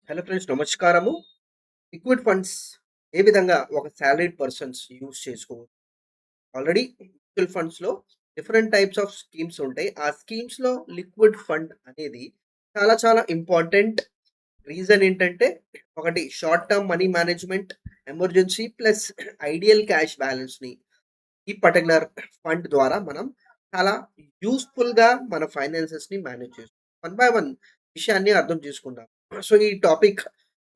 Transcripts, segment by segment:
Hello friends, నమస్కారము. Liquid funds ఏ విధంగా ఒక సాలరీడ్ పర్సన్స్ యూజ్ చేసుకోవచ్చు. ఆల్రెడీ మ్యూచువల్ ఫండ్స్‌లో డిఫరెంట్ టైప్స్ ఆఫ్ స్కీమ్స్ ఉంటాయి. ఆ స్కీమ్స్‌లో లిక్విడ్ ఫండ్ అనేది చాలా చాలా ఇంపార్టెంట్. రీజన్ ఏంటంటే, ఒకటి short term money management, emergency plus ideal cash బ్యాలెన్స్‌ని ఈ పర్టిక్యులర్ ఫండ్ ద్వారా మనం చాలా యూజ్‌ఫుల్‌గా మన ఫైనాన్సెస్‌ని మేనేజ్ చేసుకోవాలి. వన్ బై వన్ విషయాన్ని అర్థం చేసుకుందాం. సో, ఈ టాపిక్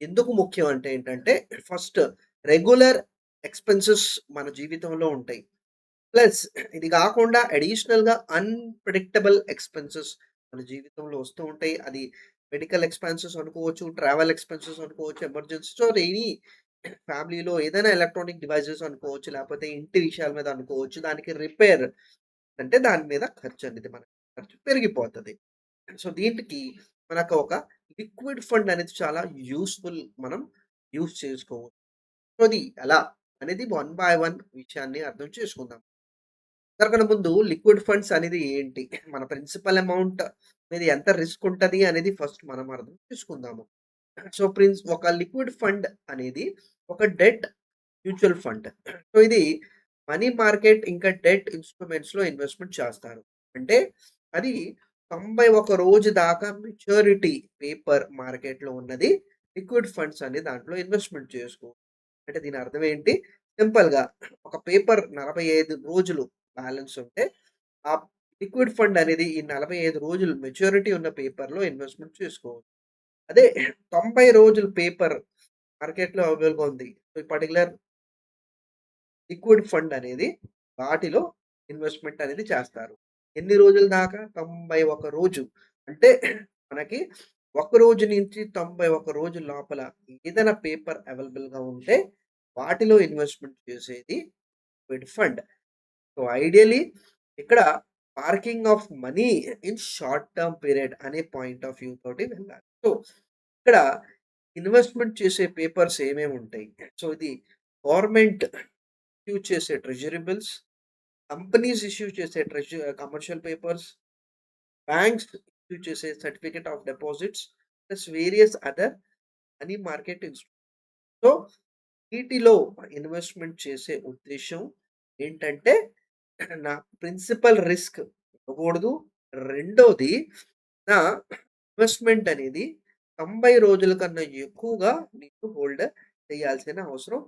ఎందుకు ముఖ్యం అంటే ఏంటంటే, ఫస్ట్ రెగ్యులర్ ఎక్స్‌పెన్సెస్ మన జీవితంలో ఉంటాయి. ప్లస్ ఇది కాకుండా అడిషనల్‌గా అన్‌ప్రెడిక్టబుల్ ఎక్స్‌పెన్సెస్ మన జీవితంలో వస్తూ ఉంటాయి. అది మెడికల్ ఎక్స్‌పెన్సెస్ అనుకోవచ్చు, ట్రావెల్ ఎక్స్‌పెన్సెస్ అనుకోవచ్చు, ఎమర్జెన్సీ సో, ఎనీ ఫ్యామిలీలో ఏదైనా ఎలక్ట్రానిక్ డివైసెస్ అనుకోవచ్చు, లేకపోతే ఇంటి విషయాల మీద అనుకోవచ్చు. దానికి రిపేర్ అంటే దాని మీద ఖర్చు అనేది మన ఖర్చు పెరిగిపోతది. సో, దీనికి మనకు ఒక లిక్విడ్ ఫండ్ అనేది చాలా యూజ్‌ఫుల్. మనం యూజ్ చేసుకోవచ్చు. సో, అది ఎలా అనేది వన్ బై వన్ విషయాన్ని అర్థం చేసుకుందాం. దానికన్నా ముందు లిక్విడ్ ఫండ్స్ అనేది ఏంటి? మన ప్రిన్సిపల్ అమౌంట్ మీద ఎంత రిస్క్ ఉంటది అనేది ఫస్ట్ మనం అర్థం చేసుకుందాము. సో, ఒక లిక్విడ్ ఫండ్ అనేది ఒక డెట్ మ్యూచువల్ ఫండ్. సో, ఇది మనీ మార్కెట్ ఇంకా డెట్ ఇన్‌స్ట్రుమెంట్స్‌లో ఇన్వెస్ట్‌మెంట్ చేస్తారు. అంటే అది 91 రోజు దాకా మెచ్యూరిటీ పేపర్ మార్కెట్‌లో ఉన్నది లిక్విడ్ ఫండ్స్ అనే దాంట్లో ఇన్వెస్ట్‌మెంట్ చేసుకో. అంటే దీని అర్థం ఏంటి? సింపుల్‌గా ఒక పేపర్ 45 రోజులు బ్యాలెన్స్ ఉంటే, ఆ లిక్విడ్ ఫండ్ అనేది ఈ 45 రోజులు మెచ్యూరిటీ ఉన్న పేపర్‌లో ఇన్వెస్ట్‌మెంట్ చేసుకోవచ్చు. అదే 90 రోజులు పేపర్ మార్కెట్‌లో అవైలబుల్‌గా ఉంది. సో, ఈ పర్టిక్యులర్ లిక్విడ్ ఫండ్ అనేది వాటిలో ఇన్వెస్ట్‌మెంట్ అనేది చేస్తారు. ఎన్ని రోజుల దాకా? 91 రోజు. అంటే మనకి ఒక రోజు నుంచి 91 రోజుల లోపల ఏదైనా పేపర్ అవైలబుల్‌గా ఉంటే వాటిలో ఇన్వెస్ట్‌మెంట్ చేసేది లిక్విడ్ ఫండ్. సో, ఐడియల్లీ ఇక్కడ parking of money in short term period అనే పాయింట్ ఆఫ్ వ్యూ తోటి వెళ్ళాలి. సో, ఇక్కడ ఇన్వెస్ట్‌మెంట్ చేసే పేపర్స్ ఏమేమి ఉంటాయి? సో, ఇది గవర్నమెంట్ ఇష్యూ చేసే ట్రెజరీ బిల్స్, కంపెనీస్ ఇష్యూ చేసే కమర్షియల్ పేపర్స్, బ్యాంక్స్ ఇష్యూ చేసే certificate of deposits, plus various other money market instruments. So, వీటిలో ఇన్వెస్ట్‌మెంట్ చేసే ఉద్దేశ్యం ఏంటంటే, నా ప్రిన్సిపల్ రిస్క్ ఇవ్వకూడదు. రెండోది నా ఇన్వెస్ట్‌మెంట్ అనేది 90 రోజుల కన్నా ఎక్కువగా నేను హోల్డ్ చేయాల్సిన అవసరం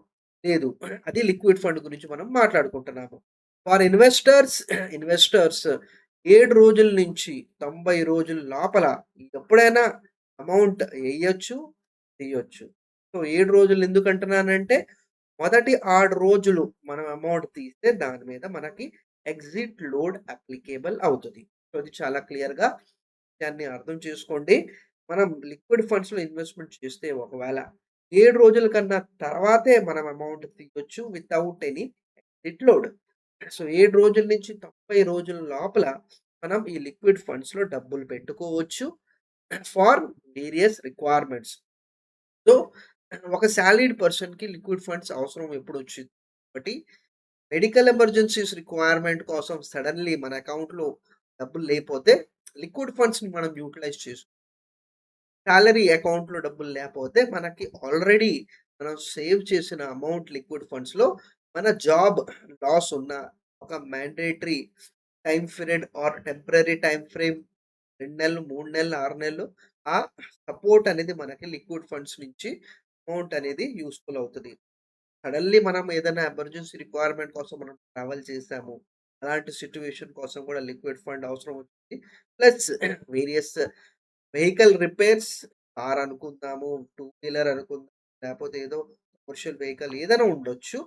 లేదు. అది లిక్విడ్ ఫండ్ గురించి మనం మాట్లాడుకుంటున్నాము. ఫర్ ఇన్వెస్టర్స్ 7 రోజుల నుంచి 90 రోజుల లోపల ఎప్పుడైనా అమౌంట్ ఎయొచ్చు, తీయొచ్చు. సో, 7 రోజులు ఎందుకంటున్నానంటే, మొదటి 6 రోజులు మనం అమౌంట్ తీస్తే దాని మీద మనకి ఎగ్జిట్ లోడ్ అప్లికేబుల్ అవుతది. సో, ఇది చాలా క్లియర్‌గా దాన్ని అర్థం చేసుకోండి. మనం లిక్విడ్ ఫండ్స్‌లో ఇన్వెస్ట్‌మెంట్ చేస్తే ఒకవేళ 7 రోజుల కన్నా తర్వాతే మనం అమౌంట్ తీయొచ్చు without any exit load. So, 7 రోజుల నుంచి 90 రోజుల లోపల మనం ఈ లిక్విడ్ ఫండ్స్‌లో డబ్బులు పెట్టుకోవచ్చు ఫార్ వేరియస్ రిక్వైర్మెంట్స్. సో, ఒక సాలరీడ్ పర్సన్‌కి లిక్విడ్ ఫండ్స్ అవసరం ఎప్పుడొచ్చింది? ఒకటి మెడికల్ ఎమర్జెన్సీస్ రిక్వైర్మెంట్ కోసం సడెన్‌లీ మన అకౌంట్‌లో డబ్బులు లేపోతే లిక్విడ్ ఫండ్స్‌ని మనం యుటిలైజ్ సాలరీ అకౌంట్‌లో డబ్బులు లేపోతే మనకి ఆల్రెడీ మనం సేవ్ చేసిన అమౌంట్ లిక్విడ్ ఫండ్స్‌లో మన జాబ్ లాస్ ఉన్న ఒక mandatory time period are temporary time frame 2 నెలలు, 3 నెలలు, 6 నెలలు ఆ సపోర్ట్ అనేది మనకి లిక్విడ్ ఫండ్స్ నుంచి అమౌంట్ అనేది యూజ్‌ఫుల్ అవుతది. సడెన్‌లీ మనం ఏదైనా ఎమర్జెన్సీ రిక్వైర్మెంట్ కోసం మనం ట్రావెల్ చేసాము. అలాంటి సిట్యుయేషన్ కోసం కూడా లిక్విడ్ ఫండ్ అవసరం వచ్చింది. Plus various vehicle repairs, car అనుకుందాము, టూ వీలర్ అనుకుందాం, లేపోతే ఏదో కమర్షియల్ వెహికల్ ఏదైనా ఉండొచ్చు.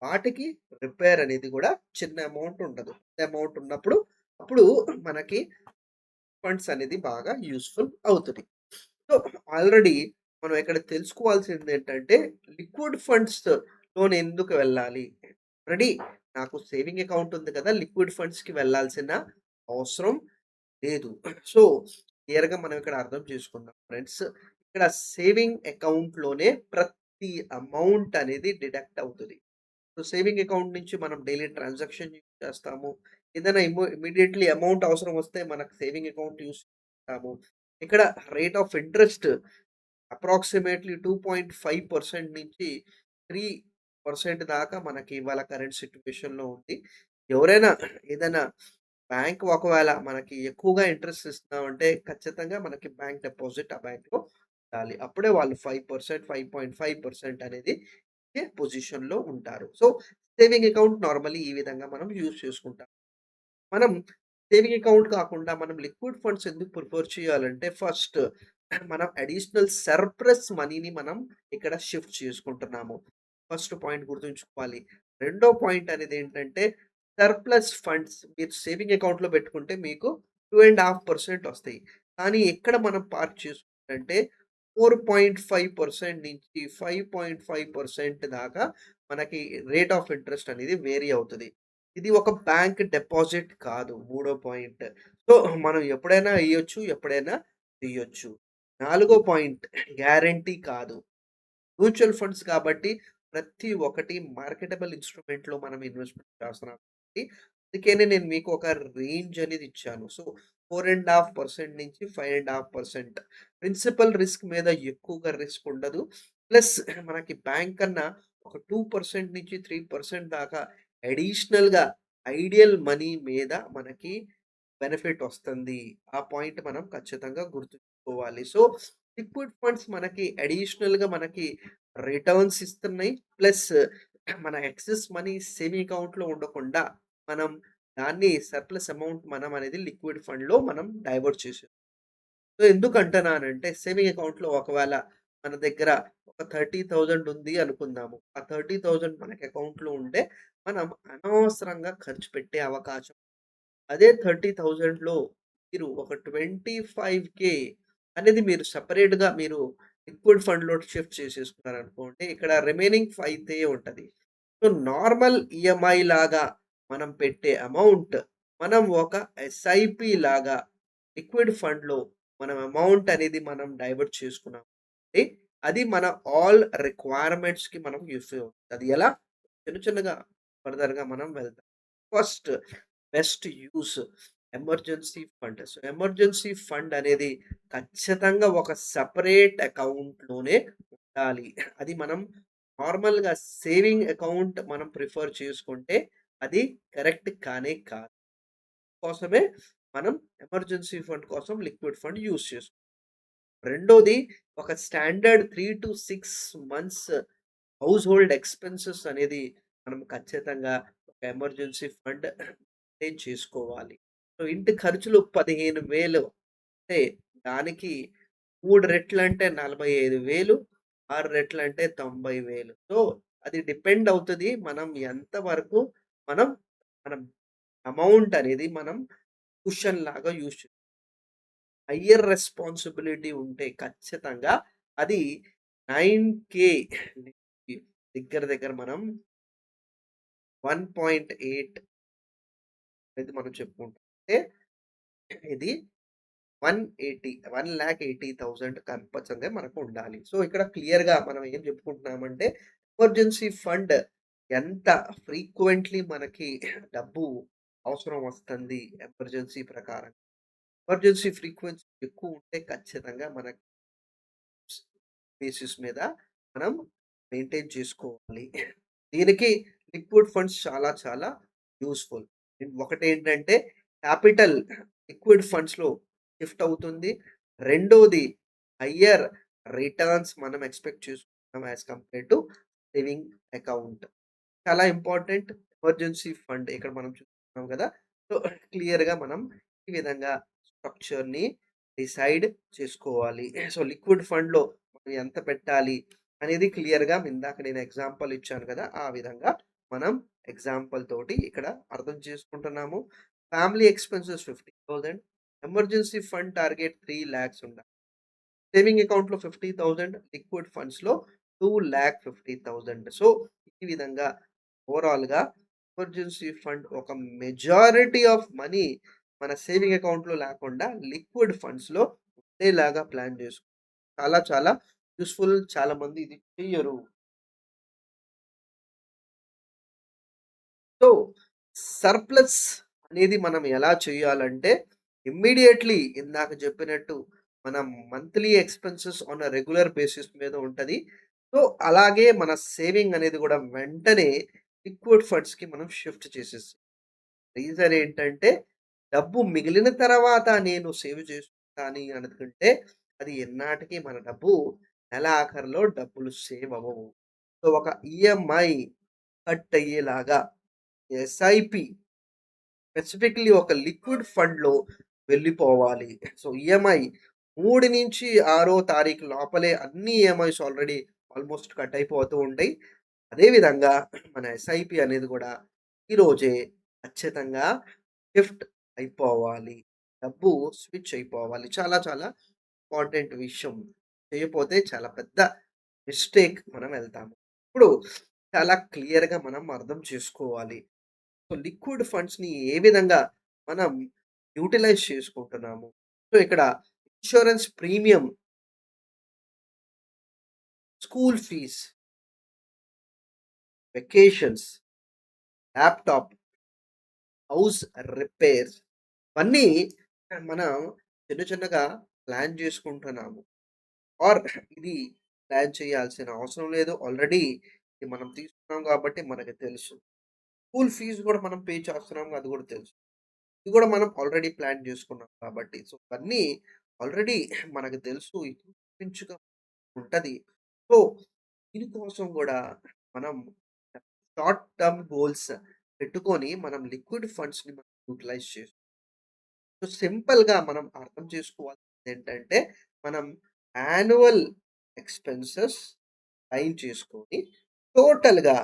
వాటికి రిపేర్ అనేది కూడా చిన్న అమౌంట్ ఉండదు. పెద్ద అమౌంట్ ఉన్నప్పుడు అప్పుడు మనకి ఫండ్స్ అనేది బాగా యూజ్‌ఫుల్ అవుతది. సో, ఆల్రెడీ మనం ఇక్కడ తెలుసుకోవాల్సిందేంటంటే, లిక్విడ్ ఫండ్స్‌లోని ఎందుకు వెళ్ళాలి? ఆల్రెడీ నాకు సేవింగ్ అకౌంట్ ఉంది కదా! లిక్విడ్ ఫండ్స్‌కి వెళ్ళాల్సిన అవసరం లేదు. సో, క్లియర్‌గా మనం ఇక్కడ అర్థం చేసుకుందాం ఫ్రెండ్స్. ఇక్కడ సేవింగ్ అకౌంట్‌లోనే ప్రతి అమౌంట్ అనేది డిడక్ట్ అవుతది. సో, సేవింగ్ అకౌంట్ నుంచి మనం డైలీ ట్రాన్సాక్షన్ యూజ్ చేస్తాము. ఏదైనా ఇమ్మీడియేట్‌లీ అమౌంట్ అవసరం వస్తే మనకు సేవింగ్ అకౌంట్ యూజ్ చేస్తాము. ఇక్కడ రేట్ ఆఫ్ ఇంట్రెస్ట్ అప్రాక్సిమేట్‌లీ 2.5% నుంచి 3% దాకా మనకి ఇవాళ కరెంట్ సిట్యుయేషన్‌లో ఉంది. ఎవరైనా ఏదైనా బ్యాంక్ ఒకవేళ మనకి ఎక్కువగా ఇంట్రెస్ట్ ఇస్తున్నామంటే ఖచ్చితంగా మనకి బ్యాంక్ డిపాజిట్ ఆ బ్యాంక్‌లో ఉండాలి. అప్పుడే వాళ్ళు 5%, 5.5% అనేది ఇచ్చే పొజిషన్‌లో ఉంటారు. సో, సేవింగ్ అకౌంట్ నార్మల్లీ ఈ విధంగా మనం యూజ్ చేసుకుంటాం. మనం సేవింగ్ అకౌంట్ కాకుండా మనం లిక్విడ్ ఫండ్స్ ఎందుకు ప్రిఫర్ చేయాలంటే ఫస్ట్ మనం అడిషనల్ సర్ప్లస్ మనీని మనం ఇక్కడ షిఫ్ట్ చేసుకుంటున్నాము. ఫస్ట్ పాయింట్ గుర్తుంచుకోవాలి. రెండో పాయింట్ అనేది ఏంటంటే సర్ప్లస్ ఫండ్స్ మీరు సేవింగ్ అకౌంట్‌లో పెట్టుకుంటే మీకు 2.5% వస్తాయి. కానీ ఎక్కడ మనం పార్క్ చేసుకుంటే 4.5% నుంచి 5.5% దాకా మనకి రేట్ ఆఫ్ ఇంట్రెస్ట్ అనేది వేరీ అవుతది. ఇది ఒక బ్యాంక్ డిపాజిట్ కాదు. మూడో పాయింట్. సో, మనం ఎప్పుడైనా ఎయొచ్చు, ఎప్పుడైనా తీయొచ్చు. నాలుగో పాయింట్ గ్యారంటీ కాదు. మ్యూచువల్ ఫండ్స్ కాబట్టి ప్రతి ఒక్కటి మార్కెటబుల్ ఇన్‌స్ట్రుమెంట్‌లో మనం ఇన్వెస్ట్‌మెంట్ చేస్తున్నాం కాబట్టి, అందుకనే నేను మీకు ఒక రేంజ్ అనేది ఇచ్చాను. సో, 4.5% నుంచి 5.5% ప్రిన్సిపల్ రిస్క్ మీద ఎక్కువగా రిస్క్ ఉండదు. ప్లస్ మనకి బ్యాంక్ కన్నా ఒక 2% నుంచి 3% దాకా అడిషనల్‌గా ఐడియల్ మనీ మీద మనకి బెనిఫిట్ వస్తుంది. ఆ పాయింట్ మనం ఖచ్చితంగా గుర్తుంచుకోవాలి. సో, లిక్విడ్ ఫండ్స్ మనకి అడిషనల్‌గా మనకి రిటర్న్స్ ఇస్తున్నాయి. ప్లస్ మన ఎక్సెస్ మనీ సేవింగ్ అకౌంట్‌లో ఉండకుండా మనం దాన్ని సర్ప్లస్ అమౌంట్ మనం అనేది లిక్విడ్ ఫండ్‌లో మనం డైవర్ట్ చేసాం. సో, ఎందుకంటున్నానంటే సేవింగ్ అకౌంట్‌లో ఒకవేళ మన దగ్గర ఒక 30,000 ఉంది అనుకుందాము. ఆ 30,000 మనకి అకౌంట్‌లో ఉంటే మనం అనవసరంగా ఖర్చు పెట్టే అవకాశం అదే 30,000లో మీరు ఒక 25,000 అనేది మీరు సెపరేట్‌గా మీరు లిక్విడ్ ఫండ్‌లో షిఫ్ట్ చేసేసుకున్నారనుకోండి. ఇక్కడ రిమైనింగ్ 5,000 ఉంటది. సో, నార్మల్ ఈఎంఐ లాగా మనం పెట్టే అమౌంట్ మనం ఒక ఎస్ఐపి లాగా లిక్విడ్ ఫండ్‌లో మనం అమౌంట్ అనేది మనం డైవర్ట్ చేసుకున్నాం. అంటే అది మన ఆల్ రిక్వైర్మెంట్స్‌కి మనం యూజ్ అవుతుంది. అది ఎలా? చిన్న చిన్నగా ఫర్దర్‌గా మనం వెళ్దాం. First best use emergency fund. So, emergency fund అనేది ఖచ్చితంగా ఒక సెపరేట్ అకౌంట్‌లోనే ఉండాలి. అది మనం నార్మల్‌గా సేవింగ్ అకౌంట్ మనం ప్రిఫర్ చేసుకుంటే అది కరెక్ట్ కానే కాదు. కోసమే మనం ఎమర్జెన్సీ ఫండ్ కోసం లిక్విడ్ ఫండ్ యూజ్ చేసుకుంటాం. రెండోది ఒక standard 3-6 months house hold expenses అనేది మనం ఖచ్చితంగా ఒక ఎమర్జెన్సీ ఫండ్ మెయింటైన్ చేసుకోవాలి. సో, ఇంటి ఖర్చులు 15,000 అంటే దానికి 3 రెట్లంటే 45,000, 6 రెట్లంటే 90,000. సో, అది డిపెండ్ అవుతది. మనం ఎంత వరకు మనం మనం అమౌంట్ అనేది మనం కుషన్ లాగా యూజ్ హయ్యర్ రెస్పాన్సిబిలిటీ ఉంటే ఖచ్చితంగా అది 9,000 దగ్గర దగ్గర మనం 1.8 అనేది మనం చెప్పుకుంటాం. అంటే ఇది 180 1,80,000 కంపల్సరీగా మనకు ఉండాలి. సో, ఇక్కడ క్లియర్‌గా మనం ఏం చెప్పుకుంటున్నామంటే ఎమర్జెన్సీ ఫండ్ ఎంత ఫ్రీక్వెంట్‌లీ మనకి డబ్బు అవసరం వస్తుంది ఎమర్జెన్సీ ప్రకారం. ఎమర్జెన్సీ ఫ్రీక్వెన్సీ ఎక్కువ ఉంటే ఖచ్చితంగా మనకి బేసిస్ మీద మనం మెయింటైన్ చేసుకోవాలి. దీనికి లిక్విడ్ ఫండ్స్ చాలా చాలా యూజ్‌ఫుల్. ఒకటేంటంటే క్యాపిటల్ లిక్విడ్ ఫండ్స్‌లో షిఫ్ట్ అవుతుంది. రెండోది హయ్యర్ రిటర్న్స్ మనం ఎక్స్‌పెక్ట్ చేసుకుంటాం as compare to saving account. చాలా ఇంపార్టెంట్ ఎమర్జెన్సీ ఫండ్ ఇక్కడ మనం చూస్తున్నాం కదా! సో, క్లియర్‌గా మనం ఈ విధంగా స్ట్రక్చర్‌ని డిసైడ్ చేసుకోవాలి. సో, లిక్విడ్ ఫండ్‌లో మనం ఎంత పెట్టాలి అనేది క్లియర్‌గా ఇందాక నేను ఎగ్జాంపుల్ ఇచ్చాను కదా! ఆ విధంగా మనం ఎగ్జాంపుల్ తోటి ఇక్కడ అర్థం చేసుకుంటున్నాము. Family expenses 50,000 emergency fund target 3,00,000 ఉండాలి. సేవింగ్ అకౌంట్‌లో 50,000 లిక్విడ్ ఫండ్స్‌లో 2,50,000 సో, ఈ విధంగా ఓవరాల్‌గా ఎమర్జెన్సీ ఫండ్ ఒక మెజారిటీ ఆఫ్ మనీ మన సేవింగ్ అకౌంట్‌లో లేకుండా లిక్విడ్ ఫండ్స్‌లో ఉండేలాగా ప్లాన్ చేసుకో చాలా చాలా యూజ్‌ఫుల్. చాలామంది ఇది చెయ్యరు. సో, సర్ప్లస్ అనేది మనం ఎలా చేయాలంటే ఇమ్మీడియేట్‌లీ ఇందాక చెప్పినట్టు మన monthly expenses on a regular basis మీద ఉంటది. సో, అలాగే మన సేవింగ్ అనేది గూడా వెంటనే లిక్విడ్ ఫండ్స్‌కి మనం షిఫ్ట్ చేసేసాం. రీజన్ ఏంటంటే, డబ్బు మిగిలిన తర్వాత నేను సేవ్ చేసుకుంటాని అనుకుంటే, అది ఎన్నాటికి మన డబ్బు నెల ఆఖరిలో డబ్బులు సేవ్ అవ్వవు. సో, ఒక ఈఎంఐ కట్ అయ్యేలాగా ఎస్ఐపి స్పెసిఫిక్‌లీ ఒక లిక్విడ్ ఫండ్‌లో వెళ్ళిపోవాలి. సో, ఈఎంఐ 3-6 తారీఖు లోపలే అన్ని ఈఎంఐస్ ఆల్రెడీ ఆల్‌మోస్ట్ కట్ అయిపోతూ ఉంటాయి. అదే విధంగా మన ఎస్ఐపి అనేది గూడా ఈరోజే ఖచ్చితంగా షిఫ్ట్ అయిపోవాలి. డబ్బు స్విచ్ అయిపోవాలి. చాలా చాలా ఇంపార్టెంట్ విషయం. చేయపోతే చాలా పెద్ద మిస్టేక్ మనం వెళ్తాము. ఇప్పుడు చాలా క్లియర్‌గా మనం అర్థం చేసుకోవాలి. సో, లిక్విడ్ ఫండ్స్‌ని ఏ విధంగా మనం యుటిలైజ్ చేసుకుంటున్నాము. సో, ఇక్కడ insurance premium, school fees, vacations, laptop, house repairs ఇవన్నీ మనం చిన్న చిన్నగా ప్లాన్ చేసుకుంటున్నాము. ఆర్ ఇది ప్లాన్ చేయాల్సిన అవసరం లేదు. ఆల్రెడీ ఇది మనం తీసుకున్నాం కాబట్టి మనకు తెలుసు. స్కూల్ ఫీస్ కూడా మనం పే చేస్తున్నాం అది కూడా తెలుసు. ఇది కూడా మనం ఆల్రెడీ ప్లాన్ చేసుకున్నాం కాబట్టి. సో, ఇవన్నీ ఆల్రెడీ మనకు తెలుసు. ఇది గుర్తుంచుగా ఉంటది. సో, దీనికోసం గూడా మనం షార్ట్ టర్మ్ గోల్స్ పెట్టుకొని మనం లిక్విడ్ ఫండ్స్‌ని మనం యుటిలైజ్ సో, సింపుల్‌గా మనం అర్థం చేసుకోవాల్సిందేంటంటే, మనం యాన్యువల్ ఎక్స్‌పెన్సెస్ లైన్ చేసుకొని, టోటల్‌గా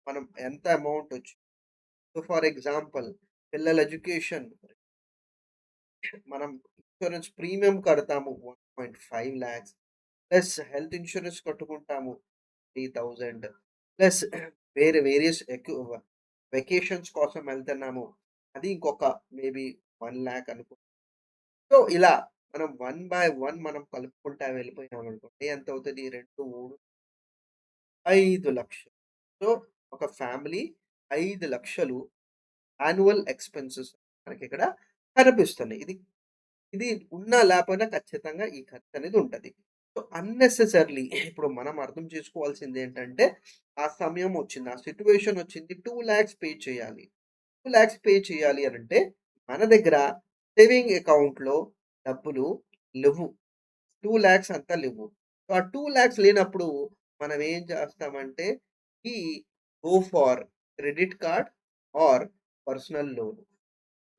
మనం ఎంత అమౌంట్ ఒచ్చి సో, ఫర్ ఎగ్జాంపుల్ పిల్లల ఎడ్యుకేషన్ మనం ఇన్స్యూరెన్స్ ప్రీమియం కడతాము 1.5 లాక్స్ ప్లస్ హెల్త్ ఇన్స్యూరెన్స్ కట్టుకుంటాము 3000 ప్లస్ వేరే వేరియస్ వెకేషన్స్ కోసం వెళ్తున్నాము. అది ఇంకొక మేబీ 1,00,000 అనుకో. సో, ఇలా మనం 1 బై 1 మనం కలుపుకుంటా వెళ్ళిపోయామనుకోండి ఎంతవుతది? 2, 3, 5,00,000. సో, ఒక ఫ్యామిలీ 5,00,000 యాన్యువల్ ఎక్స్‌పెన్సెస్ మనకిక్కడ కనిపిస్తున్నాయి. ఇది ఇది ఉన్నా లేపోయినా ఖచ్చితంగా ఈ ఖర్చనేది ఉంటది. సో, అన్నెసెసరీలీ ఇప్పుడు మనం అర్థం చేసుకోవాల్సిందేంటంటే, ఆ సమయం వచ్చింది. ఆ సిట్యుయేషన్ వచ్చింది. 2,00,000 పే చేయాలి. 2,00,000 పే చేయాలి అనంటే, మన దగ్గర సేవింగ్ అకౌంట్‌లో డబ్బులు లెవ్వు. 2,00,000 అంతా లెవ్వు. సో, ఆ 2,00,000 లేనప్పుడు మనం ఏం చేస్తామంటే, ఈ go for credit card or personal loan.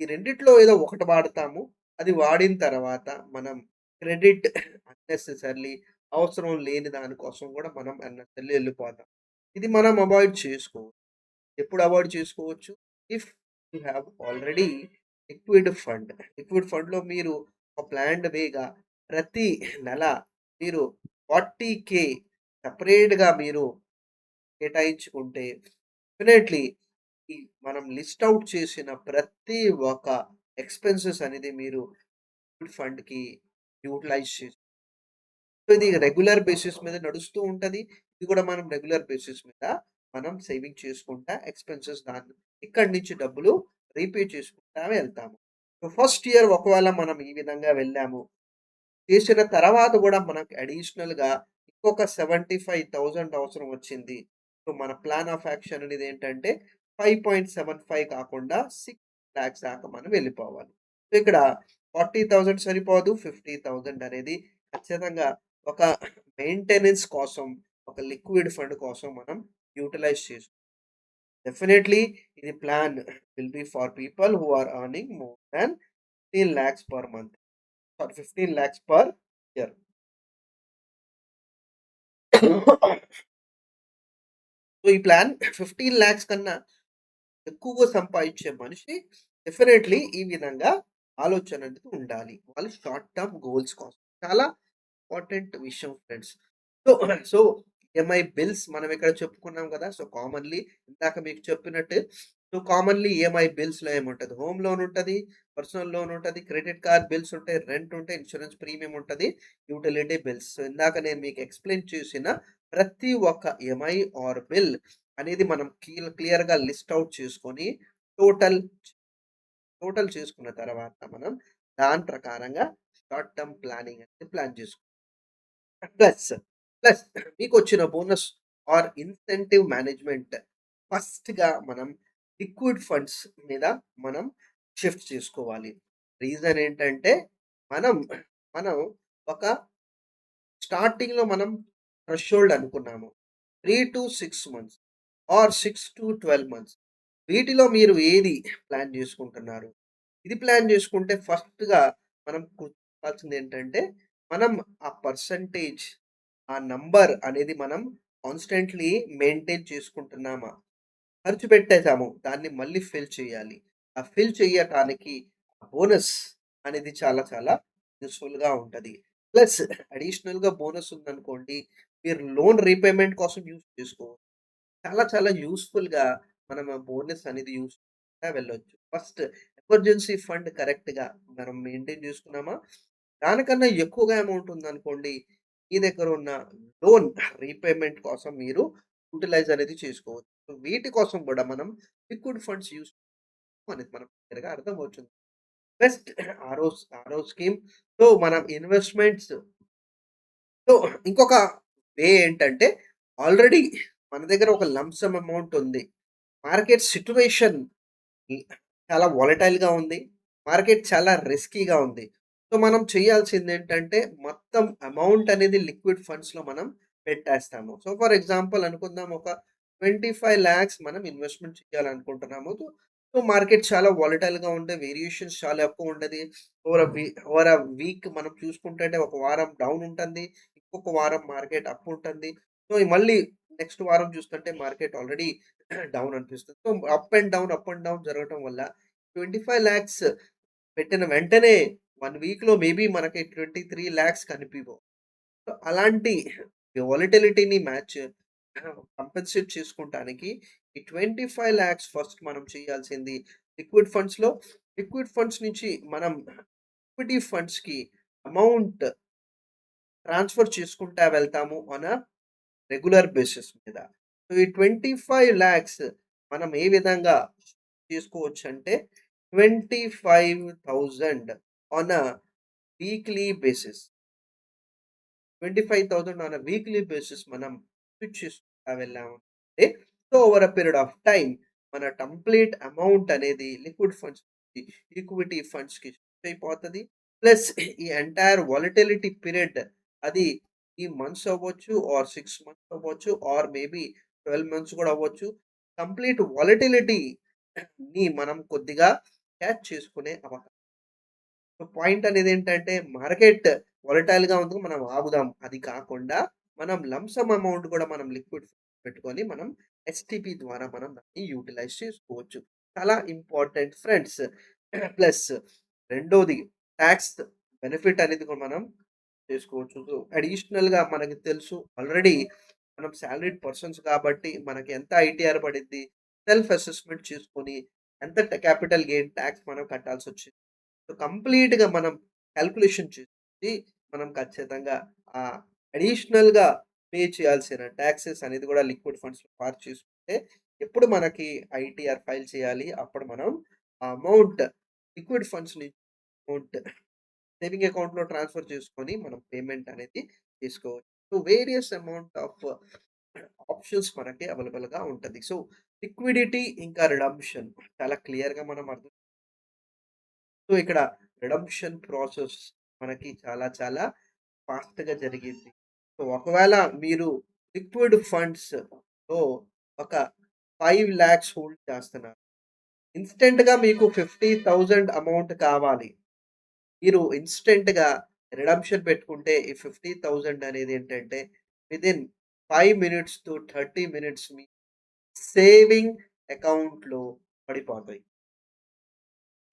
ఈ రెండిట్లో ఏదో ఒకటి వాడతాము. అది వాడిన తర్వాత మనం క్రెడిట్ అన్నెసెసరీలీ అవసరం లేని దాని కోసం గూడా మనం అన్నెసరీలీ ఎళ్ళిపోతాం. ఇది మనం అవాయిడ్ చేసుకోవచ్చు. ఎప్పుడు అవాయిడ్ చేసుకోవచ్చు? If you have already liquid fund. Liquid ఫండ్‌లో మీరు ఒక ప్లాన్డ్ వేగా ప్రతి నెల మీరు 40,000 సెపరేట్‌గా మీరు కేటాయించుకుంటే డెఫినైట్లీ ఈ మనం లిస్ట్ ఔట్ చేసిన ప్రతి ఒక్క ఎక్స్‌పెన్సెస్ అనేది మీరు ఫండ్‌కి యుటిలైజ్ చేసి సో, ఇది రెగ్యులర్ బేసిస్ మీద నడుస్తూ ఉంటది. ఇది కూడా మనం రెగ్యులర్ బేసిస్ మీద మనం సేవింగ్ చేసుకుంటా ఎక్స్‌పెన్సెస్ దాన్ని ఇక్కడి నుంచి డబ్బులు రీపే చేసుకుంటా వెళ్తాము. సో, ఫస్ట్ ఇయర్ ఒకవేళ మనం ఈ విధంగా వెళ్ళాము. చేసిన తర్వాత గూడా మనకు అడిషనల్‌గా ఇంకొక 75,000 అవసరం వచ్చింది. సో, మన ప్లాన్ ఆఫ్ యాక్షన్ అనేది ఏంటంటే 5.75 కాకుండా 6,00,000 దాకా మనం వెళ్ళిపోవాలి. సో, ఇక్కడ 40,000 సరిపోదు. 50,000 అనేది ఖచ్చితంగా ఒక మెయింటెనెన్స్ కోసం, ఒక లిక్విడ్ ఫండ్ కోసం మనం యుటిలైజ్ డెఫినైట్‌లీ ఇది plan will be for people who are earning more than 15,00,000 per month or 15,00,000 per year. So, ఈ ప్లాన్ 15,00,000 కన్నా ఎక్కువగా సంపాదించే మనిషి డెఫినైట్‌లీ ఈ విధంగా ఆలోచన అనేది ఉండాలి. వాళ్ళు షార్ట్ టర్మ్ గోల్స్ కోసం. చాలా ఇంపార్టెంట్ విషయం friends. So, so EMI bills మనం ఇక్కడ చెప్పుకున్నాం కదా! సో, కామన్‌లీ ఇందాక మీకు చెప్పినట్టు సో, కామన్‌లీ ఈఎంఐ బిల్స్‌లో ఏముంటది? హోమ్ లోన్ ఉంటది, పర్సనల్ లోన్ ఉంటది, క్రెడిట్ కార్డ్ బిల్స్ ఉంటాయి, రెంట్ ఉంటాయి, ఇన్స్యూరెన్స్ ప్రీమియం ఉంటది, యుటిలిటీ బిల్స్. సో, ఇందాక నేను మీకు ఎక్స్‌ప్లెయిన్ చేసిన ప్రతి ఒక్క ఈఎంఐ ఆర్ బిల్ అనేది మనం క్లియర్‌గా లిస్ట్ ఔట్ చేసుకొని టోటల్, టోటల్ చేసుకున్న తర్వాత మనం దాని ప్రకారంగా షార్ట్ టర్మ్ ప్లానింగ్ అనేది ప్లాన్ చేసుకోవాలి. ప్లస్, ప్లస్ మీకొచ్చిన బోనస్ ఆర్ ఇన్సెంటివ్ మేనేజ్‌మెంట్ ఫస్ట్‌గా మనం లిక్విడ్ ఫండ్స్ మీద మనం షిఫ్ట్ చేసుకోవాలి. రీజన్ ఏంటంటే మనం, మనం ఒక స్టార్టింగ్‌లో మనం థ్రెషోల్డ్ అనుకున్నాము. 3-6 మంత్స్ ఆర్ 6-12 మంత్స్. వీటిలో మీరు ఏది ప్లాన్ జేసుకుంటున్నారు? ఇది ప్లాన్ జేసుకుంటే ఫస్ట్‌గా మనం గుర్తుంచుకోవాల్సిందేంటంటే, మనం ఆ పర్సెంటేజ్, ఆ నంబర్ అనేది మనం కాన్స్టెంట్‌లీ మెయింటైన్ చేసుకుంటున్నామా? ఖర్చు పెట్టేసాము. దాన్ని మళ్ళీ ఫిల్ చేయాలి. ఆ ఫిల్ చేయటానికి బోనస్ అనేది చాలా చాలా యూజ్‌ఫుల్‌గా ఉంటది. ప్లస్ అడిషనల్‌గా బోనస్ ఉందనుకోండి, మీరు లోన్ రీపేమెంట్ కోసం యూజ్ చేసుకోవచ్చు. చాలా చాలా యూజ్‌ఫుల్‌గా మనం ఆ బోనస్ అనేది యూజ్ చేసుకుంటా వెళ్ళొచ్చు. ఫస్ట్ ఎమర్జెన్సీ ఫండ్ కరెక్ట్‌గా మనం మెయింటైన్ చేసుకున్నామా, దానికన్నా ఎక్కువగా అమౌంట్ ఉందనుకోండి, మీ దగ్గర ఉన్న లోన్ రీపేమెంట్ కోసం మీరు యుటిలైజ్ అనేది చేసుకోవచ్చు. సో, వీటి కోసం కూడా మనం లిక్విడ్ ఫండ్స్ యూజ్ అనేది మనకు క్లియర్‌గా అర్థమవుతుంది. బెస్ట్ ఆరో స్కీమ్. సో, మనం ఇన్వెస్ట్‌మెంట్స్. సో, ఇంకొక వే ఏంటంటే ఆల్రెడీ మన దగ్గర ఒక లంప్ సమ్ అమౌంట్ ఉంది. మార్కెట్ సిట్యుయేషన్ హ్మ్. చాలా వాలటైల్‌గా ఉంది. మార్కెట్ చాలా రిస్కీగా ఉంది. సో, మనం చేయాల్సిందేంటంటే మొత్తం అమౌంట్ అనేది లిక్విడ్ ఫండ్స్‌లో మనం పెట్టేస్తాము. సో, ఫర్ ఎగ్జాంపుల్ అనుకుందాం ఒక 25,00,000 మనం ఇన్వెస్ట్‌మెంట్ చేయాలనుకుంటున్నాము. సో, మార్కెట్ చాలా వాలటైల్‌గా ఉంటే వేరియేషన్స్ చాలా ఎక్కువ ఉండది. ఓవర్ ఎ వీక్ మనం చూసుకుంటుంటే ఒక వారం డౌన్ ఉంటుంది. ఇంకొక వారం మార్కెట్ అప్ ఉంటుంది. సో, మళ్ళీ నెక్స్ట్ వారం చూస్తుంటే మార్కెట్ ఆల్రెడీ డౌన్ అనిపిస్తుంది. సో, అప్ అండ్ డౌన్ జరగటం వల్ల 25,00,000 పెట్టిన వెంటనే 1 వీక్‌లో మేబీ మనకి 23,00,000 కనిపియవు. సో, అలాంటి వాలటిలిటీని కంపెన్సేట్ చేసుకుంటానికి ఈ 25,00,000 ఫస్ట్ మనం చేయాల్సింది లిక్విడ్ ఫండ్స్‌లో. లిక్విడ్ ఫండ్స్ నుంచి మనం ఈక్విటీ ఫండ్స్‌కి అమౌంట్ ట్రాన్స్‌ఫర్ చేసుకుంటా వెళ్తాము రెగ్యులర్ బేసిస్ మీద. సో, ఈ 25,00,000 మనం ఏ విధంగా చేసుకోవచ్చంటే 25,000 on a weekly basis. 25,000 on a weekly basis మనం స్విచ్ చేసుకుంటా వెళ్ళామంటే, so over a period of time మన కంప్లీట్ అమౌంట్ అనేది లిక్విడ్ ఫండ్స్ నుంచి ఈక్విటీ ఫండ్స్‌కి షిఫ్ట్ అయిపోతది. ప్లస్ ఈ ఎంటైర్ వాలటిలిటీ పీరియడ్ అది 3 మంత్స్ అవ్వచ్చు, ఆర్ 6 మంత్స్ అవ్వచ్చు, ఆర్ మేబీ 12 మంత్స్ కూడా అవ్వచ్చు. కంప్లీట్ వాలటిలిటీని మనం కొద్దిగా క్యాచ్ చేసుకునే సో, పాయింట్ అనేదేంటంటే మార్కెట్ వోలటైల్‌గా ఉంది. మనం ఆగుదాం. అది కాకుండా మనం లంప్ సమ్ అమౌంట్ కూడా మనం లిక్విడ్ పెట్టుకొని మనం ఎస్టీపీ ద్వారా మనం దాన్ని యుటిలైజ్ చేసుకోవచ్చు. చాలా ఇంపార్టెంట్ ఫ్రెండ్స్. ప్లస్ రెండోది టాక్స్ బెనిఫిట్ అనేది కూడా మనం చేసుకోవచ్చు. సో, అడిషనల్‌గా మనకు తెలుసు ఆల్రెడీ మనం సాలరీడ్ పర్సన్స్ కాబట్టి మనకి ఎంత ఐటీఆర్ పడిద్ది, సెల్ఫ్ అసెస్మెంట్ చేసుకొని ఎంత క్యాపిటల్ గెయిన్ టాక్స్ మనం కట్టాల్సొచ్చింది. సో, కంప్లీట్‌గా మనం కాలిక్యులేషన్ చేసి, మనం ఖచ్చితంగా అడిషనల్‌గా పే చేయాల్సిన టాక్సెస్ అనేది కూడా లిక్విడ్ ఫండ్స్‌లో పార్క్ చేసుకుంటే, ఎప్పుడు మనకి ఐటీఆర్ ఫైల్ చేయాలి, అప్పుడు మనం ఆ అమౌంట్ లిక్విడ్ ఫండ్స్ నుంచి అమౌంట్ సేవింగ్ అకౌంట్‌లో ట్రాన్స్‌ఫర్ చేసుకొని, మనం పేమెంట్ అనేది చేసుకోవచ్చు. So, various amount of options మనకి అవైలబుల్‌గా ఉంటది. సో, లిక్విడిటీ ఇంకా రిడమ్షన్ చాలా క్లియర్‌గా మనం సో, ఇక్కడ రిడమ్షన్ ప్రాసెస్ మనకి చాలా చాలా ఫాస్ట్‌గా జరిగిద్ది. సో, ఒకవేళ మీరు లిక్విడ్ ఫండ్స్‌లో ఒక 5,00,000 హోల్డ్ చేస్తున్నారు. ఇన్‌స్టంట్‌గా మీకు 50,000 అమౌంట్ కావాలి. మీరు ఇన్‌స్టంట్‌గా రిడమ్షన్ పెట్టుకుంటే ఈ 50,000 అనేది ఏంటంటే within 5 minutes to 30 minutes me saving అకౌంట్‌లో పడిపోతాయి.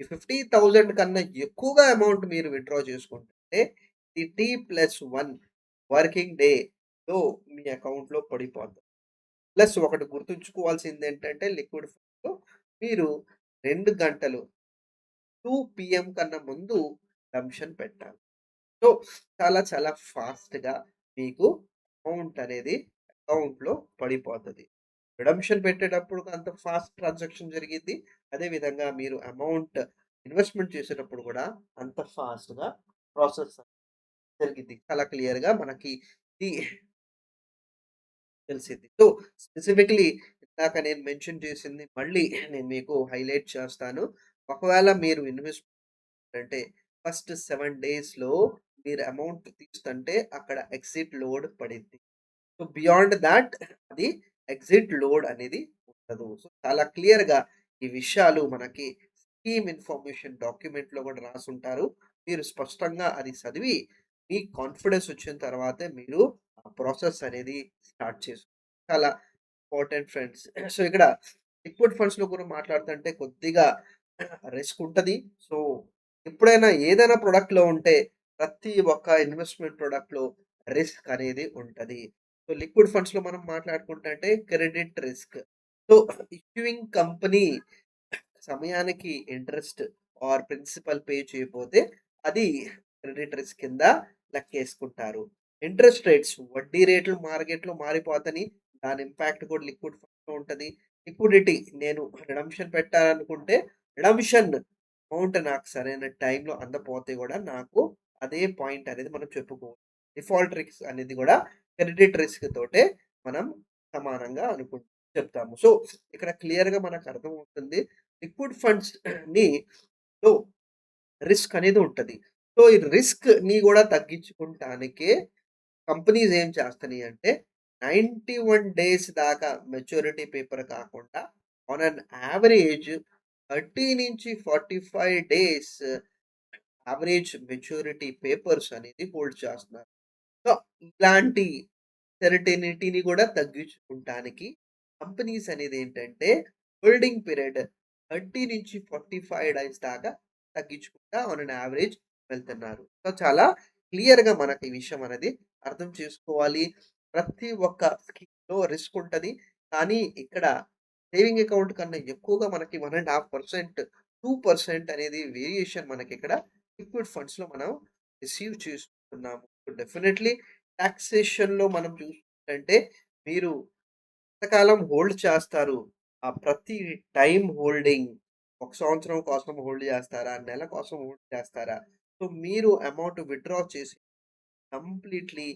ఈ 50,000 కన్నా ఎక్కువగా అమౌంట్ మీరు విత్‌డ్రా చేసుకుంటే, ఈ T+1 వర్కింగ్ డేలో మీ అకౌంట్‌లో పడిపోద్ది. ప్లస్ ఒకటి గుర్తుంచుకోవాల్సిందేంటంటే లిక్విడ్ ఫండ్‌లో మీరు 2 గంటలు 2 పీఎం కన్నా ముందు కంజంప్షన్ పెట్టాలి. సో, చాలా చాలా ఫాస్ట్‌గా మీకు అమౌంట్ అనేది అకౌంట్‌లో పడిపోతది. రిడెంప్షన్ పెట్టేటప్పుడు అంత ఫాస్ట్ ట్రాన్సాక్షన్ జరిగిద్ది. అదే విధంగా మీరు అమౌంట్ ఇన్వెస్ట్‌మెంట్ చేసేటప్పుడు గూడా అంత ఫాస్ట్‌గా ప్రాసెస్ జరిగిద్ది. చాలా క్లియర్‌గా మనకి ఇది తెలిసిద్ది. సో, స్పెసిఫిక్‌లీ ఇందాక నేను మెన్షన్ చేసింది మళ్ళీ నేను మీకు హైలైట్ చేస్తాను. ఒకవేళ మీరు ఇన్వెస్ట్ అంటే ఫస్ట్ 7 డేస్‌లో మీరు అమౌంట్ తీస్తంటే అక్కడ ఎగ్జిట్ లోడ్ పడిద్ది. సో, బియాండ్ థాట్ అది ఎగ్జిట్ లోడ్ అనేది ఉండదు. సో, చాలా క్లియర్‌గా ఈ విషయాలు మనకి స్కీమ్ ఇన్ఫర్మేషన్ డాక్యుమెంట్‌లో కూడా రాసుంటారు. మీరు స్పష్టంగా అది చదివి మీకు కాన్ఫిడెన్స్ వచ్చిన తర్వాతే మీరు ఆ ప్రాసెస్ అనేది స్టార్ట్ చాలా ఇంపార్టెంట్ ఫ్రెండ్స్. సో, ఇక్కడ లిక్విడ్ ఫండ్స్‌లో కూడా మాట్లాడుతుంటే కొద్దిగా రిస్క్ ఉంటది. సో, ఎప్పుడైనా ఏదైనా ప్రొడక్ట్‌లో ఉంటే ప్రతి ఒక్క ఇన్వెస్ట్‌మెంట్ ప్రొడక్ట్‌లో రిస్క్ అనేది ఉంటది. సో, లిక్విడ్ ఫండ్స్‌లో మనం మాట్లాడుకుంటుంటే credit risk. So, issuing company సమయానికి ఇంట్రెస్ట్ ఆర్ ప్రిన్సిపల్ పే చేయకపోతే అది క్రెడిట్ రిస్క్ కింద లెక్కేసుకుంటారు. ఇంట్రెస్ట్ రేట్స్ వడ్డీ రేట్లు మార్కెట్‌లో మారిపోతని దాని ఇంపాక్ట్ కూడా లిక్విడ్ ఫండ్స్‌లో ఉంటది. లిక్విడిటీ నేను రిడెంప్షన్ పెట్టాలనుకుంటే రిడెంప్షన్ అమౌంట్ నాకు సరైన టైంలో అందపోతే గూడా నాకు అదే పాయింట్ అనేది మనం చెప్పుకోవచ్చు. డిఫాల్ట్ రిస్క్ అనేది గూడా క్రెడిట్ రిస్క్ తోటే మనం సమానంగా చెప్తాము. సో, ఇక్కడ క్లియర్‌గా మనకు అర్థమవుతుంది. లిక్విడ్ ఫండ్స్‌ని లో రిస్క్ అనేది ఉంటది. సో, ఈ రిస్క్‌ని గూడా తగ్గించుకుంటానికే కంపెనీస్ ఏం చేస్తున్నాయి అంటే 91 డేస్ దాకా మెచ్యూరిటీ పేపర్ కాకుండా on an average 30-45 days average maturity papers అనేది హోల్డ్ చేస్తున్నారు. సో, ఇలాంటి సెర్టెనిటీని గూడా తగ్గించుకుంటానికి కంపెనీస్ అనేదేంటంటే, హోల్డింగ్ పీరియడ్ 30-45 డేస్ దాకా తగ్గించుకుంటా ఆన్ అన్ యావరేజ్ వెళ్తున్నారు. సో, చాలా క్లియర్‌గా మనకు ఈ విషయం అనేది అర్థం చేసుకోవాలి. ప్రతి ఒక్క స్కీమ్‌లో రిస్క్ ఉంటది. కానీ ఇక్కడ సేవింగ్ అకౌంట్ కన్నా ఎక్కువగా మనకి 1.5% 2% అనేది వేరియేషన్ మనకిక్కడ లిక్విడ్ ఫండ్స్‌లో మనం రిసీవ్ చేసుకుంటున్నాము. డెఫినైట్‌లీ టాక్సేషన్‌లో మనం చూసుకుంటే మీరు ఎంతకాలం హోల్డ్ చేస్తారు? ఆ ప్రతి టైమ్ హోల్డింగ్ ఒక సంవత్సరం కోసం హోల్డ్ చేస్తారా? నెల కోసం హోల్డ్ చేస్తారా? సో, మీరు అమౌంట్ విత్‌డ్రా చేసి కంప్లీట్‌లీ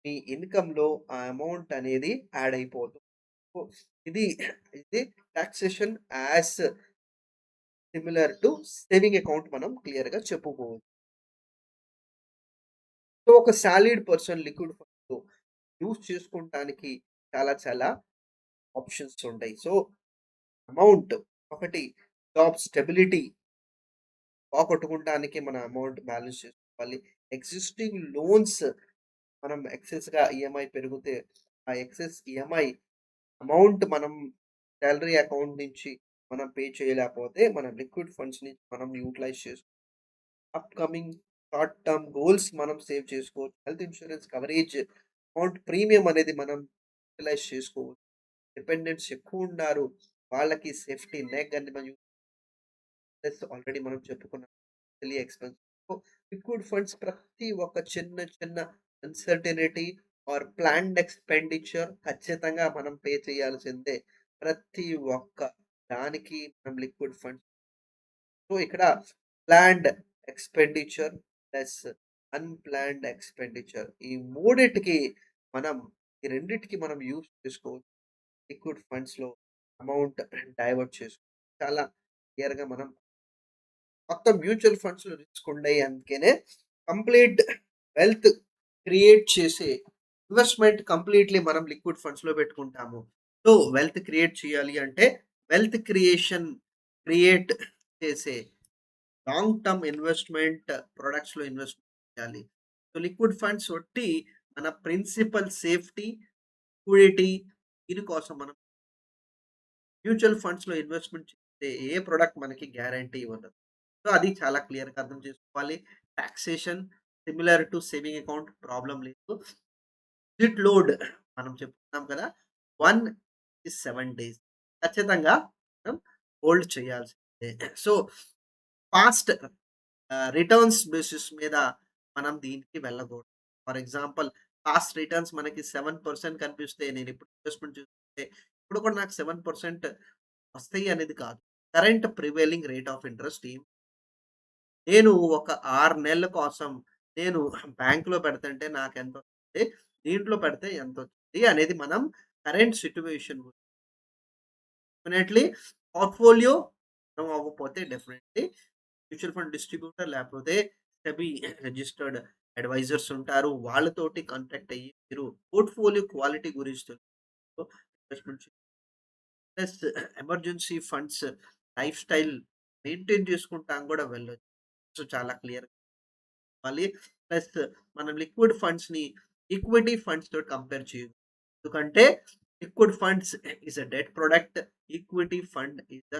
మీ ఇన్‌కమ్‌లో ఆ అమౌంట్ అనేది యాడ్ అయిపోతుంది. సో, ఇది ఇది taxation as similar to saving account మనం క్లియర్‌గా చెప్పుకోవచ్చు. సో, ఒక solid person liquid funds use చేసుకుంటానికి చాలా చాలా ఆప్షన్స్ ఉంటాయి. సో, అమౌంట్ ఒకటి జాబ్ స్టెబిలిటీ పోగొట్టుకుంటానికి మన అమౌంట్ బ్యాలెన్స్ చేసుకోవాలి. ఎగ్జిస్టింగ్ లోన్స్ మనం ఎక్సెస్‌గా ఈఎంఐ పెరిగితే, ఆ ఎక్సెస్ ఈఎంఐ అమౌంట్ మనం సాలరీ అకౌంట్ నుంచి మనం పే చేయలేకపోతే, మన లిక్విడ్ ఫండ్స్‌ని మనం utilise upcoming short term goals మనం సేవ్ చేసుకోవచ్చు. Health insurance coverage amount premium అనేది మనం యుటిలైజ్ చేసుకోవచ్చు. డిపెండెంట్స్ ఎక్కువున్నారు. వాళ్ళకి సేఫ్టీ నెక్ అని మనం ప్లస్ ఆల్రెడీ మనం చెప్పుకున్నాం. Daily expense. So, liquid funds ప్రతి ఒక్క చిన్న చిన్న అన్‌సర్టెనిటీ ఆర్ ప్లాన్డ్ ఎక్స్‌పెండిచర్ ఖచ్చితంగా మనం పే చేయాల్సిందే. ప్రతి ఒక్క దానికి మనం లిక్విడ్ ఫండ్స్ సో, ఇక్కడ planned expenditure plus unplanned expenditure ఈ మూడిటికి మనం ఈ రెండిటికి మనం యూజ్ చేసుకోవచ్చు. లిక్విడ్ ఫండ్స్‌లో అమౌంట్ డైవర్ట్ చేసుకోవచ్చు. చాలా క్లియర్‌గా మనం మొత్తం మ్యూచువల్ ఫండ్స్‌లో రిస్క్ ఉండయి. అందుకనే కంప్లీట్ వెల్త్ క్రియేట్ చేసే ఇన్వెస్ట్‌మెంట్ కంప్లీట్‌లీ మనం లిక్విడ్ ఫండ్స్‌లో పెట్టుకుంటాము. సో, వెల్త్ క్రియేట్ చేయాలి అంటే వెల్త్ క్రియేట్ చేసే లాంగ్ టర్మ్ ఇన్వెస్ట్‌మెంట్ ప్రొడక్ట్స్‌లో ఇన్వెస్ట్ చేయాలి. సో, లిక్విడ్ ఫండ్స్ ఒట్టి మన ప్రిన్సిపల్ సేఫ్టీ, లిక్విడిటీ దీనికోసం మనం మ్యూచువల్ ఫండ్స్‌లో ఇన్వెస్ట్‌మెంట్ చేస్తే ఏ ప్రొడక్ట్ మనకి గ్యారంటీ ఇవ్వదు. సో, అది చాలా క్లియర్‌గా అర్థం చేసుకోవాలి. Taxation similar to saving account problem లేదు. ఎగ్జిట్ లోడ్ మనం చెప్పుకున్నాం కదా! 1-7 డేస్ ఖచ్చితంగా మనం హోల్డ్ చేయాల్సిందే. సో, ఫాస్ట్ రిటర్న్స్ బేసిస్ మీద మనం దీనికి వెళ్ళకూడదు. ఫర్ ఎగ్జాంపుల్ పాస్ట్ రిటర్న్స్ మనకి 7% కనిపిస్తే నేనిప్పుడు ఇన్వెస్ట్‌మెంట్ చూస్తే ఇప్పుడు కూడా నాకు 7% వస్తాయి అనేది కాదు. Current prevailing rate of interest నేను ఒక 6 నెలల కోసం నేను బ్యాంక్‌లో పెడుతుంటే నాకెంతొస్తుంది, దీంట్లో పెడితే ఎంతొచ్చింది అనేది మనం కరెంట్ సిట్యుయేషన్ డెఫినైట్‌లీ పోర్ట్‌ఫోలియో అవ్వకపోతే డెఫినైట్‌లీ మ్యూచువల్ ఫండ్ డిస్ట్రిబ్యూటర్ లేకపోతే సెబీ రిజిస్టర్డ్ అడ్వైజర్స్ ఉంటారు. వాళ్ళతోటి కాంటాక్ట్ అయ్యి మీరు పోర్ట్‌ఫోలియో క్వాలిటీ గురించి తెలుసుకో investment plus emergency funds life style maintain చేసుకుంటా కూడా వెళ్ళొచ్చు. సో, చాలా క్లియర్ మళ్ళీ ప్లస్ మనం లిక్విడ్ ఫండ్స్‌ని ఈక్విటీ ఫండ్స్ తోటి కంపేర్ చేయొద్దు. ఎందుకంటే liquid funds is a debt product. Equity fund is the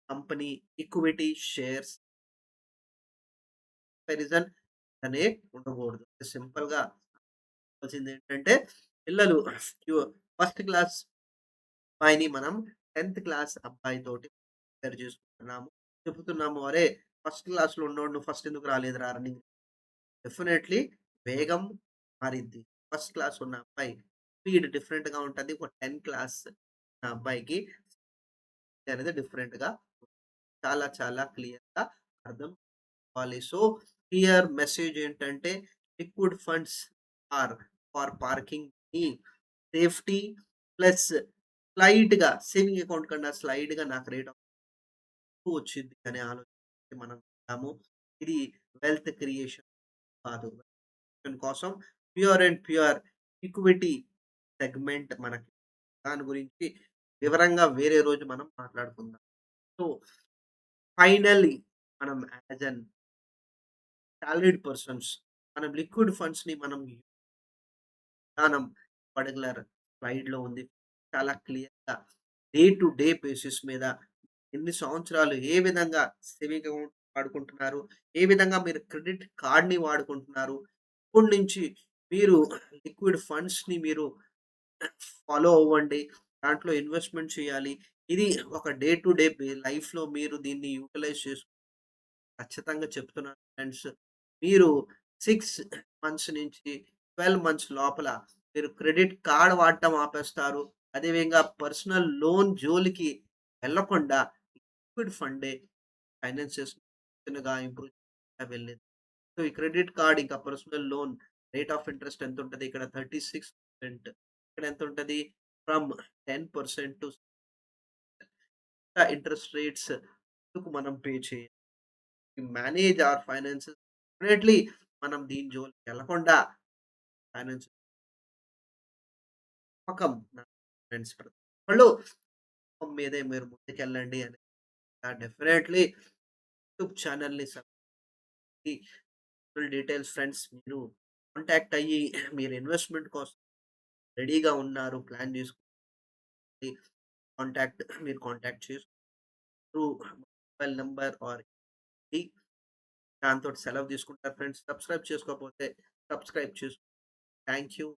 company equity shares comparison అనే ఉండకూడదు. సింపుల్‌గా కావాల్సిందేంటంటే పిల్లలు ఫస్ట్ క్లాస్ అబ్బాయిని మనం 10థ్ క్లాస్ అబ్బాయితోటి కంపేర్ చేసుకుంటున్నాము. చెప్తున్నాము, "అరే! ఫస్ట్ క్లాస్‌లో ఉన్నోడు నువ్వు ఫస్ట్ ఎందుకు రాలేదురా రన్నింగ్" డెఫినైట్‌లీ వేగం మారిద్ది. ఫస్ట్ క్లాస్ ఉన్న అబ్బాయి స్పీడ్ డిఫరెంట్‌గా ఉంటది. ఒక 10 క్లాస్ ఉన్న అబ్బాయికి అనేది డిఫరెంట్‌గా చాలా చాలా క్లియర్‌గా అర్థం కావాలి. సో, హియర్ మెసేజ్ ఏంటంటే liquid funds are for parking money, safety plus స్లైట్‌గా సేవింగ్ అకౌంట్ కన్నా స్లైట్‌గా నాకు రేట్ ఎక్కువ వచ్చింది అనే ఆలోచన మనం ఉన్నాము. ఇది వెల్త్ క్రియేషన్ కాదు. కోసం pure and pure equity segment మనకి దాని గురించి వివరంగా వేరే రోజు మనం మాట్లాడుకుందాం. సో, ఫైనల్లీ మనం యాస్ ఎన్ సాలరీడ్ పర్సన్స్ మనం లిక్విడ్ ఫండ్స్‌ని మనం విధానం పర్టిక్యులర్ స్లైడ్‌లో ఉంది. చాలా క్లియర్‌గా డే టు డే బేసిస్ మీద ఎన్ని సంవత్సరాలు ఏ విధంగా సేవింగ్ అకౌంట్ వాడుకుంటున్నారు? ఏ విధంగా మీరు క్రెడిట్ కార్డ్‌ని వాడుకుంటున్నారు? ఇప్పటి నుంచి మీరు లిక్విడ్ ఫండ్స్‌ని మీరు ఫాలో అవ్వండి. దాంట్లో ఇన్వెస్ట్‌మెంట్ చేయాలి. ఇది ఒక డే టు డే లైఫ్‌లో మీరు దీన్ని యుటిలైజ్ ఖచ్చితంగా చెప్తున్నాను ఫ్రెండ్స్. మీరు 6 మంత్స్ నుంచి 12 మంత్స్ లోపల మీరు క్రెడిట్ కార్డ్ వాడటం ఆపేస్తారు. అదేవిధంగా పర్సనల్ లోన్ జోలికి వెళ్ళకుండా లిక్విడ్ ఫండే ఫైనాన్సెస్ చిన్నగా ఇంప్రూవ్ వెళ్ళింది. సో, ఈ క్రెడిట్ కార్డ్ ఇంకా personal loan rate of interest ఎంతుంటది? ఇక్కడ 36% ఇక్కడ ఎంతుంటది? ఫ్రమ్ 10% టు ఇంట్రెస్ట్ రేట్స్ మనం పే చేయాలి. మేనేజ్ అవర్ ఫైనాన్సెస్ డెఫినైట్‌లీ మనం దీని జోలికి వెళ్ళకుండా ఫైనాన్స్ నమ్మకం నా ఫ్రెండ్స్ ప్రతి ఒక్కళ్ళు నమ్మకం మీదే మీరు ముందుకెళ్ళండి అని డెఫినైట్‌లీ యూట్యూబ్ ఛానెల్‌ని ఫుల్ డీటెయిల్స్ ఫ్రెండ్స్ మీరు కాంటాక్ట్ అయ్యి మీరు ఇన్వెస్ట్‌మెంట్ కోసం రెడీగా ఉన్నారు. ప్లాన్ చేసుకొని కాంటాక్ట్ చేసి త్రూ మొబైల్ నంబర్ ఆర్ దాంతోటి సెలవు తీసుకుంటారు ఫ్రెండ్స్. సబ్స్క్రైబ్ చేసుకోకపోతే సబ్స్క్రైబ్ చేసుకోండి. Thank you.